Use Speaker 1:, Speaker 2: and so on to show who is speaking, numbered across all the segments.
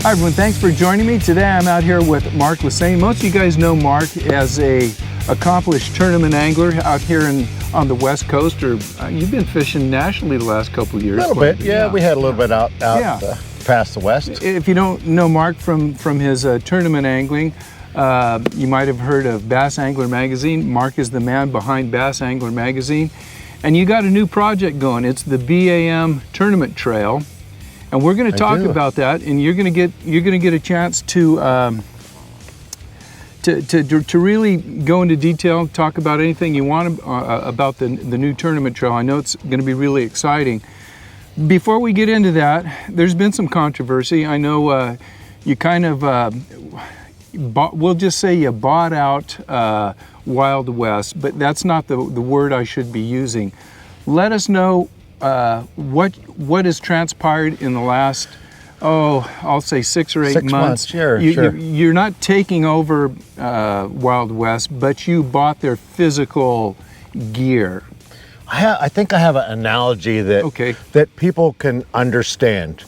Speaker 1: Hi everyone, thanks for joining me. Today I'm out here with Mark Lassagne. Most of you guys know Mark as a accomplished tournament angler out here on the West Coast, or you've been fishing nationally the last couple of years.
Speaker 2: A little bit, yeah. We had a little bit out past the West.
Speaker 1: If you don't know Mark from his tournament angling, you might have heard of Bassanglermagazine. Mark is the man behind Bassanglermagazine. And you got a new project going. It's the BAM Tournament Trail. And we're going to talk about that, and you're going to get a chance to really go into detail, talk about anything you want about the new tournament trail. I know it's going to be really exciting. Before we get into that, there's been some controversy. I know you kind of we'll just say you bought out Wild West, but that's not the word I should be using. Let us know what has transpired in the last, I'll say 6 or 8 months.
Speaker 2: Sure.
Speaker 1: You're not taking over Wild West, but you bought their physical gear.
Speaker 2: I think I have an analogy that people can understand.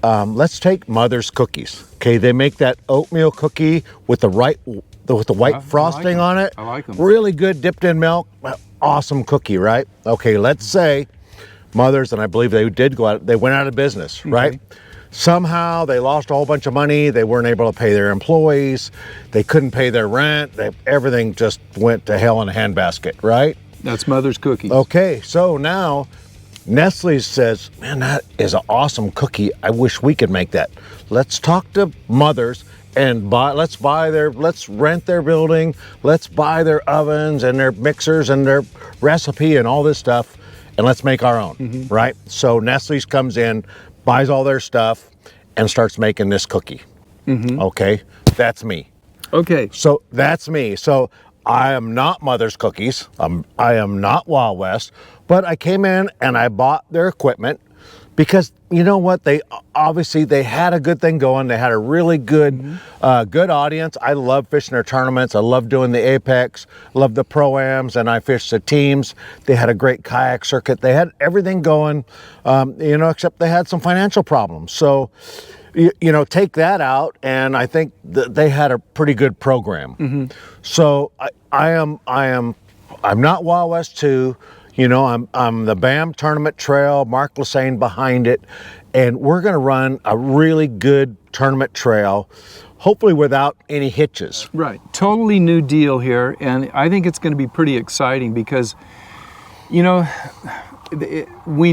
Speaker 2: Let's take Mother's cookies. Okay, they make that oatmeal cookie with the white frosting on it.
Speaker 1: I like them.
Speaker 2: Really good, dipped in milk. Awesome cookie, right? Okay, let's say Mother's, and I believe they did go out, they went out of business, right? Somehow they lost a whole bunch of money. They weren't able to pay their employees. They couldn't pay their rent. Everything just went to hell in a handbasket, right?
Speaker 1: That's Mother's cookies.
Speaker 2: Okay, so now Nestle says, man, that is an awesome cookie. I wish we could make that. Let's talk to Mother's and let's rent their building. Let's buy their ovens and their mixers and their recipe and all this stuff. And let's make our own, right? So Nestle's comes in, buys all their stuff, and starts making this cookie. Okay, that's me.
Speaker 1: Okay.
Speaker 2: So that's me. So I am not Mother's Cookies. I am not Wild West, but I came in and I bought their equipment because you know what? They had a good thing going. They had a really good good audience. I love fishing their tournaments. I love doing the Apex, love the Pro-Ams, and I fished the teams. They had a great kayak circuit. They had everything going, except they had some financial problems. So, take that out, and I think they had a pretty good program. So I'm not Wild West 2. I'm the BAM Tournament Trail, Mark Lassagne behind it, and we're going to run a really good tournament trail, hopefully without any hitches.
Speaker 1: Right, totally new deal here, and I think it's going to be pretty exciting because, we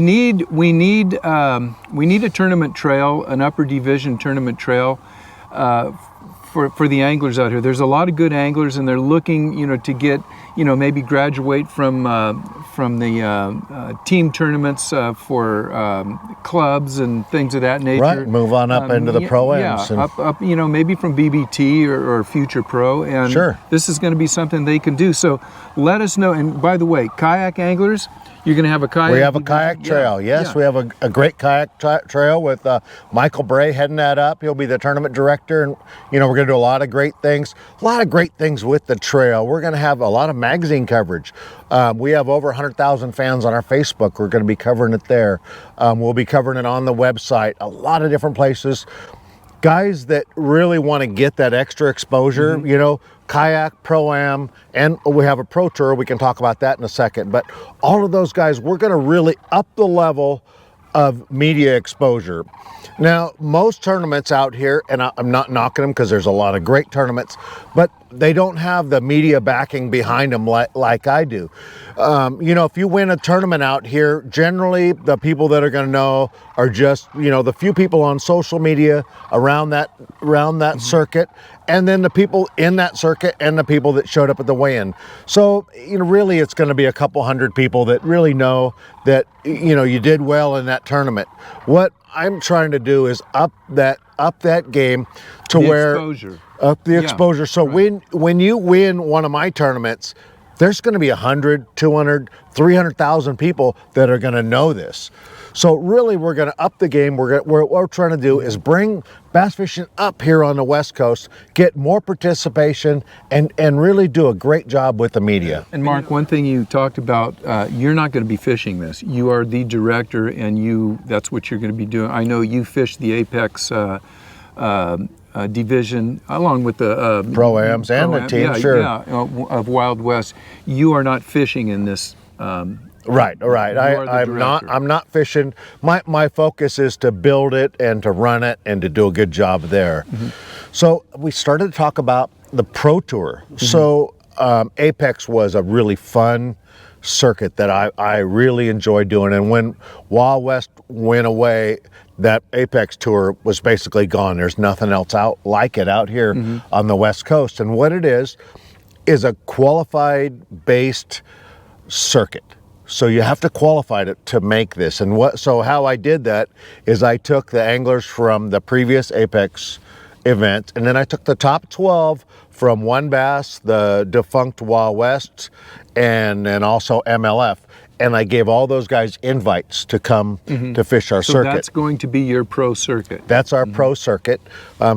Speaker 1: need a tournament trail, an upper division tournament trail, for the anglers out here. There's a lot of good anglers, and they're looking, to get, maybe graduate from the team tournaments for clubs and things of that nature.
Speaker 2: Right, move on up into the Pro-Ams.
Speaker 1: Yeah, up, maybe from BBT or Future Pro, and this is going to be something they can do. So let us know. And by the way, kayak anglers, you're going to have a kayak.
Speaker 2: We have a kayak trail. Yes, we have a great kayak trail with Michael Bray heading that up. He'll be the tournament director, and we're going to do a lot of great things. A lot of great things with the trail. We're going to have a lot of magazine coverage. We have over 100,000 fans on our Facebook. We're going to be covering it there. We'll be covering it on the website. A lot of different places. Guys that really want to get that extra exposure, kayak, Pro-Am, and we have a Pro Tour. We can talk about that in a second. But all of those guys, we're going to really up the level of media exposure. Now, most tournaments out here, and I'm not knocking them because there's a lot of great tournaments, but they don't have the media backing behind them like I do. If you win a tournament out here, generally the people that are going to know are just, the few people on social media around that circuit, and then the people in that circuit and the people that showed up at the weigh-in. So, really it's going to be a couple hundred people that really know that, you did well in that tournament. What I'm trying to do is up that game to where
Speaker 1: exposure.
Speaker 2: Up the exposure. So when you win one of my tournaments, there's going to be 100, 200, 300,000 people that are going to know this. So really, we're going to up the game. What we're trying to do is bring bass fishing up here on the West Coast, get more participation, and really do a great job with the media.
Speaker 1: And Mark, one thing you talked about, you're not going to be fishing this. You are the director, and that's what you're going to be doing. I know you fished the Apex division, along with the
Speaker 2: Pro-Ams and the team,
Speaker 1: yeah,
Speaker 2: sure.
Speaker 1: yeah, of Wild West, you are not fishing in this.
Speaker 2: Right.
Speaker 1: You are the
Speaker 2: I'm not.
Speaker 1: director.
Speaker 2: I'm not fishing. My focus is to build it and to run it and to do a good job there. So we started to talk about the Pro Tour. So Apex was a really fun circuit that I really enjoyed doing. And when Wild West went away, that Apex Tour was basically gone. There's nothing else out like it out here on the West Coast. And what it is a qualified based circuit. So you have to qualify to make this. And so how I did that is I took the anglers from the previous Apex event, and then I took the top 12 from One Bass, the defunct Wild West, and then also MLF. And I gave all those guys invites to come to fish our
Speaker 1: So
Speaker 2: circuit.
Speaker 1: that's going to be your pro circuit.
Speaker 2: That's our pro circuit.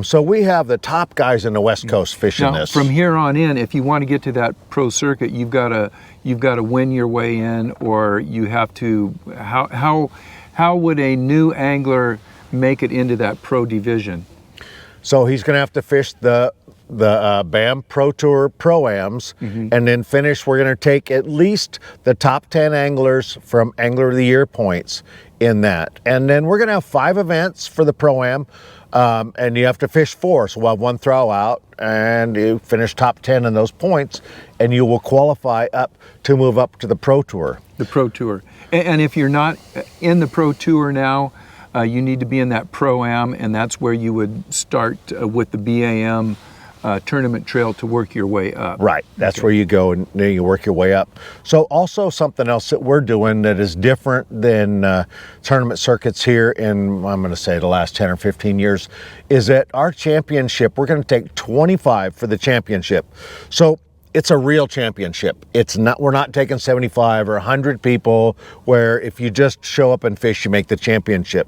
Speaker 2: So we have the top guys in the West Coast fishing
Speaker 1: Now,
Speaker 2: this.
Speaker 1: from here on in, if you want to get to that pro circuit, you've got to win your way in, or you have to. How would a new angler make it into that pro division?
Speaker 2: So he's going to have to fish the BAM Pro Tour Pro-Ams, and then finish. We're going to take at least the top 10 anglers from Angler of the Year points in that. And then we're going to have 5 events for the Pro-Am, and you have to fish 4. So we'll have 1 throw out, and you finish top 10 in those points, and you will qualify up to move up to the Pro Tour.
Speaker 1: The Pro Tour. And if you're not in the Pro Tour now, you need to be in that Pro-Am, and that's where you would start with the BAM tournament trail to work your way up.
Speaker 2: Right, that's where you go and then you work your way up. So also something else that we're doing that is different than tournament circuits here in, I'm going to say the last 10 or 15 years, is that our championship, we're going to take 25 for the championship. So it's a real championship. It's not, we're not taking 75 or 100 people where if you just show up and fish, you make the championship.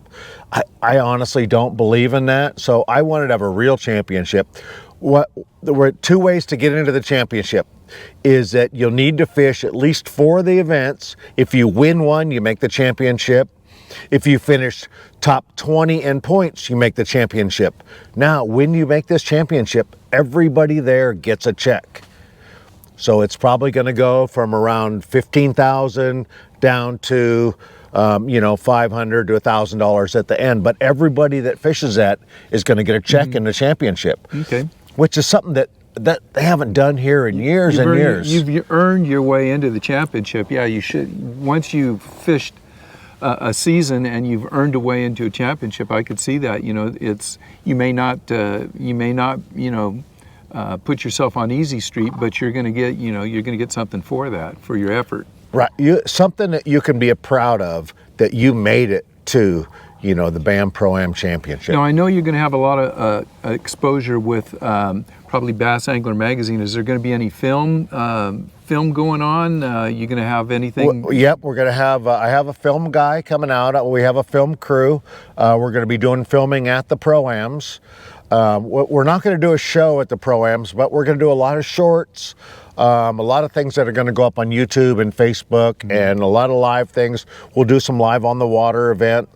Speaker 2: I honestly don't believe in that. So I wanted to have a real championship. There were 2 ways to get into the championship. Is that you'll need to fish at least 4 of the events. If you win one, you make the championship. If you finish top 20 in points, you make the championship. Now, when you make this championship, everybody there gets a check. So it's probably going to go from around $15,000 down to $500 to $1,000 at the end. But everybody that fishes that is going to get a check in the championship.
Speaker 1: Okay.
Speaker 2: Which is something that they haven't done here in years and years.
Speaker 1: You've earned your way into the championship. Yeah, you should. Once you've fished a season and you've earned a way into a championship, I could see that. You may not put yourself on easy street, but you're going to get something for that, for your effort.
Speaker 2: Right, something that you can be proud of, that you made it to, the BAM Pro-Am Championship.
Speaker 1: Now, I know you're going to have a lot of exposure with probably Bassanglermagazine. Is there going to be any film going on? You going to have anything?
Speaker 2: Well, yep, we're going to have, I have a film guy coming out. We have a film crew. We're going to be doing filming at the Pro-Ams. We're not going to do a show at the Pro-Ams, but we're going to do a lot of shorts, a lot of things that are going to go up on YouTube and Facebook, and a lot of live things. We'll do some live on the water event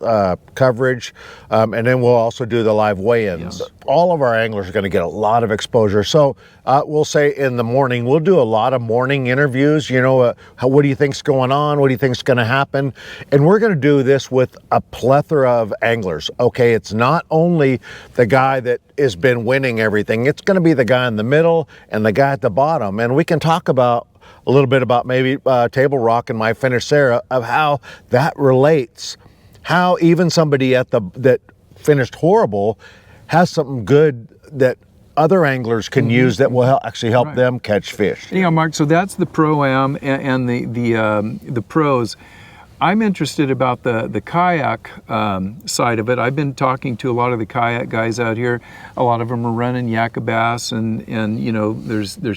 Speaker 2: coverage, and then we'll also do the live weigh-ins. Yeah. All of our anglers are going to get a lot of exposure. So we'll say in the morning, we'll do a lot of morning interviews. What do you think's going on? What do you think's going to happen? And we're going to do this with a plethora of anglers. Okay, it's not only the guy that has been winning everything. It's going to be the guy in the middle and the guy at the bottom. And we can talk about a little bit about maybe Table Rock and my finish there, of how that relates, how even somebody that finished horrible has something good that other anglers can use that will actually help them catch fish.
Speaker 1: Yeah, Mark, so that's the Pro-Am and the pros. I'm interested about the kayak side of it. I've been talking to a lot of the kayak guys out here. A lot of them are running Yakka bass, and there's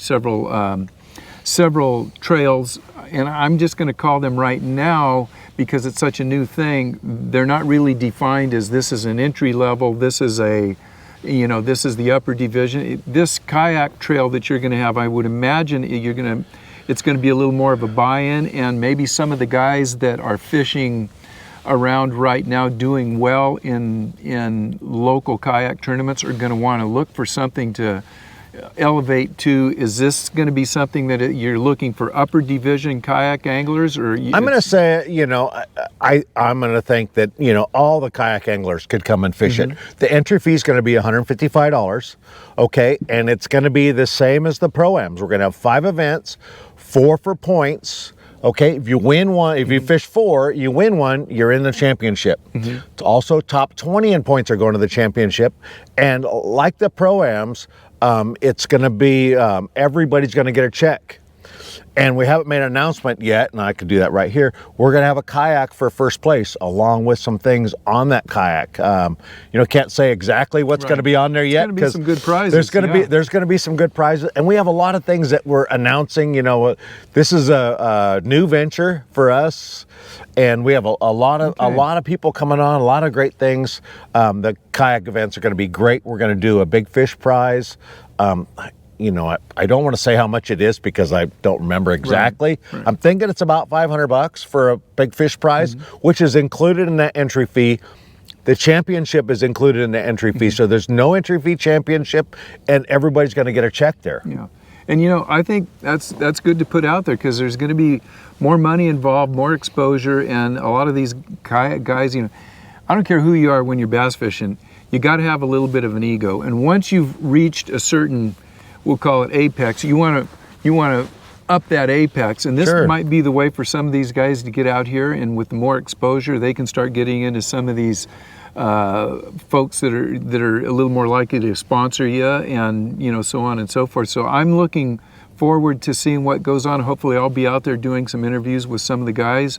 Speaker 1: several trails, and I'm just going to call them right now because it's such a new thing. They're not really defined as this is an entry level. This is this is the upper division. This kayak trail that you're going to have, I would imagine it's going to be a little more of a buy-in, and maybe some of the guys that are fishing around right now doing well in local kayak tournaments are going to want to look for something to elevate to? Is this going to be something that you're looking for upper division kayak anglers, or
Speaker 2: I'm going to say, you know, I'm going to think that, you know, all the kayak anglers could come and fish it. The entry fee is going to be $155, okay, and it's going to be the same as the Pro-Ams. We're going to have 5 events, 4 for points. Okay, if you win one, if you fish 4, you win one, you're in the championship. It's also top 20 in points are going to the championship. And like the Pro-Ams, it's going to be, everybody's going to get a check. And we haven't made an announcement yet, and I could do that right here. We're going to have a kayak for first place, along with some things on that kayak. You know, can't say exactly what's going to be on there yet,
Speaker 1: because some good prizes.
Speaker 2: There's going to be some good prizes, and we have a lot of things that we're announcing. You know, this is a new venture for us, and we have a lot of people coming on, a lot of great things. The kayak events are going to be great. We're going to do a big fish prize. You know, I don't want to say how much it is because I don't remember exactly. Right. I'm thinking it's about $500 for a big fish prize, which is included in that entry fee. The championship is included in the entry fee, so there's no entry fee championship, and everybody's going to get a check there.
Speaker 1: Yeah, and you know, I think that's good to put out there, because there's going to be more money involved, more exposure, and a lot of these kayak guys, you know, I don't care who you are when you're bass fishing, you got to have a little bit of an ego, and once you've reached a certain, we'll call it apex, you want to up that apex, and this might be the way for some of these guys to get out here, and with more exposure they can start getting into some of these folks that are a little more likely to sponsor you, and you know, so on and so forth. So I'm looking forward to seeing what goes on. Hopefully I'll be out there doing some interviews with some of the guys.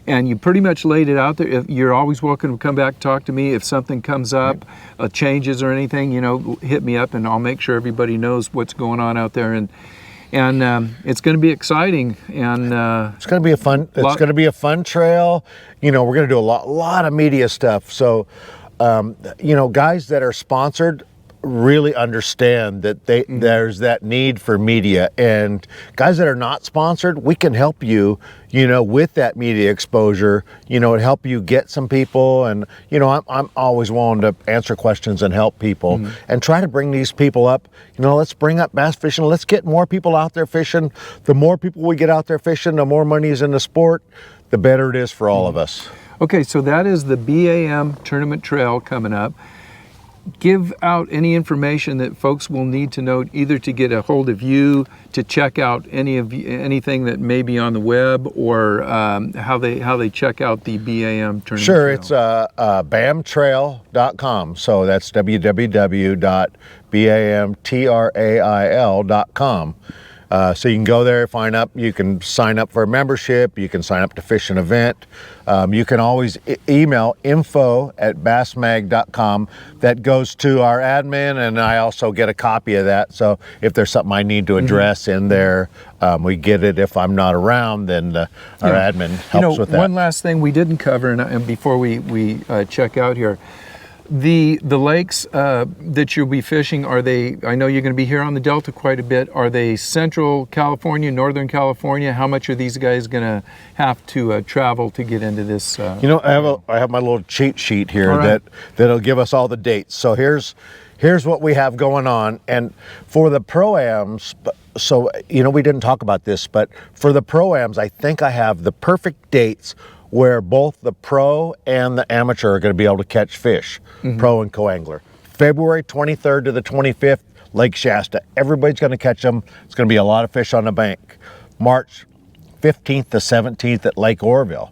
Speaker 1: And you pretty much laid it out there. If you're always welcome to come back and talk to me. If something comes up, changes or anything, you know, hit me up, and I'll make sure everybody knows what's going on out there. And it's going to be exciting. And
Speaker 2: it's going to be a fun. It's going to be a fun trail. You know, we're going to do a lot of media stuff. So, you know, guys that are sponsored really understand that there's that need for media, and guys that are not sponsored, we can help you, you know, with that media exposure, you know, and help you get some people. And you know, I'm always willing to answer questions and help people and try to bring these people up. You know, let's bring up bass fishing. Let's get more people out there fishing. The more people we get out there fishing, the more money is in the sport, the better it is for all of us.
Speaker 1: Okay, so that is the BAM Tournament Trail coming up. Give out any information that folks will need to know, either to get a hold of you, to check out anything that may be on the web, or how they check out the BAM tournament.
Speaker 2: Sure, it's bamtrail.com. So that's www.bamtrail.com. So you can go there, sign up. You can sign up for a membership. You can sign up to fish an event. You can always email info@bassmag.com. That goes to our admin, and I also get a copy of that. So if there's something I need to address in there, we get it. If I'm not around, then our admin helps with that.
Speaker 1: One last thing we didn't cover, and before we check out here, the lakes that you'll be fishing, are they, I know you're going to be here on the Delta quite a bit, are they Central California, Northern California? How much are these guys going to have to travel to get into this?
Speaker 2: You know, I have my little cheat sheet here that'll give us all the dates. So here's what we have going on. And for the Pro-Ams, so, you know, we didn't talk about this, but for the Pro-Ams, I think I have the perfect dates where both the pro and the amateur are going to be able to catch fish, pro and co-angler. February 23rd to the 25th, Lake Shasta. Everybody's going to catch them. It's going to be a lot of fish on the bank. March 15th to 17th at Lake Oroville.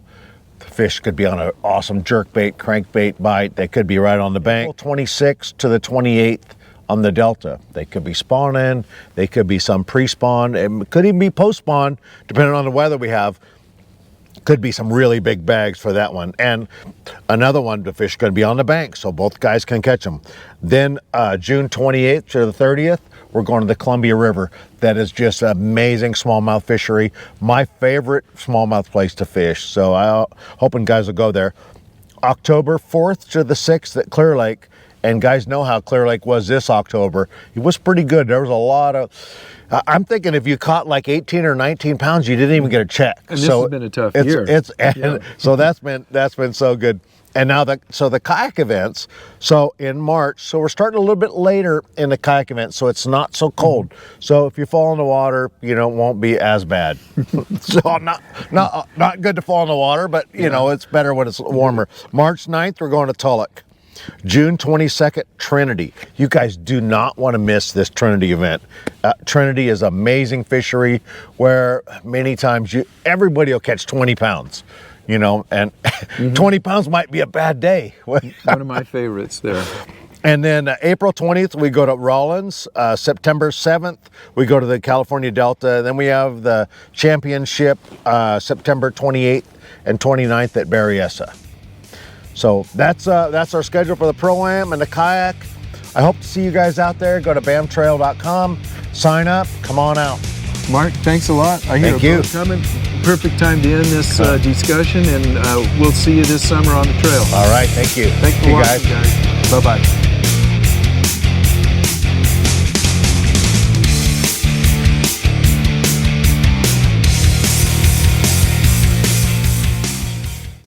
Speaker 2: The fish could be on an awesome jerkbait, crankbait bite. They could be right on the bank. April 26th to the 28th on the Delta. They could be spawning. They could be some pre-spawn. It could even be post-spawn, depending on the weather we have. Could be some really big bags for that one. And another one, the fish could be on the bank, so both guys can catch them. Then June 28th to the 30th, we're going to the Columbia River. That is just an amazing smallmouth fishery. My favorite smallmouth place to fish. So I'm hoping guys will go there. October 4th to the 6th at Clear Lake and guys know how Clear Lake was this October. It was pretty good. There was a lot of, I'm thinking if you caught like 18 or 19 pounds, you didn't even get a check.
Speaker 1: And this has been a tough year.
Speaker 2: So that's been so good. And now the kayak events, so in March, so we're starting a little bit later in the kayak event, so it's not so cold. So if you fall in the water, you know, it won't be as bad. So not good to fall in the water, but you know, it's better when it's warmer. March 9th, we're going to Tulloch. June 22nd, Trinity. You guys do not want to miss this Trinity event. Trinity is amazing fishery where many times everybody will catch 20 pounds. You know, and 20 pounds might be a bad day.
Speaker 1: One of my favorites there.
Speaker 2: And then April 20th, we go to Rollins. September 7th, we go to the California Delta. Then we have the championship September 28th and 29th at Berryessa. So that's our schedule for the Pro-Am and the kayak. I hope to see you guys out there. Go to bamtrail.com, sign up, come on out.
Speaker 1: Mark, thanks a lot. I hear a boat coming. Perfect time to end this discussion, and we'll see you this summer on the trail.
Speaker 2: All right, thank you.
Speaker 1: Thanks for watching, guys. Bye-bye.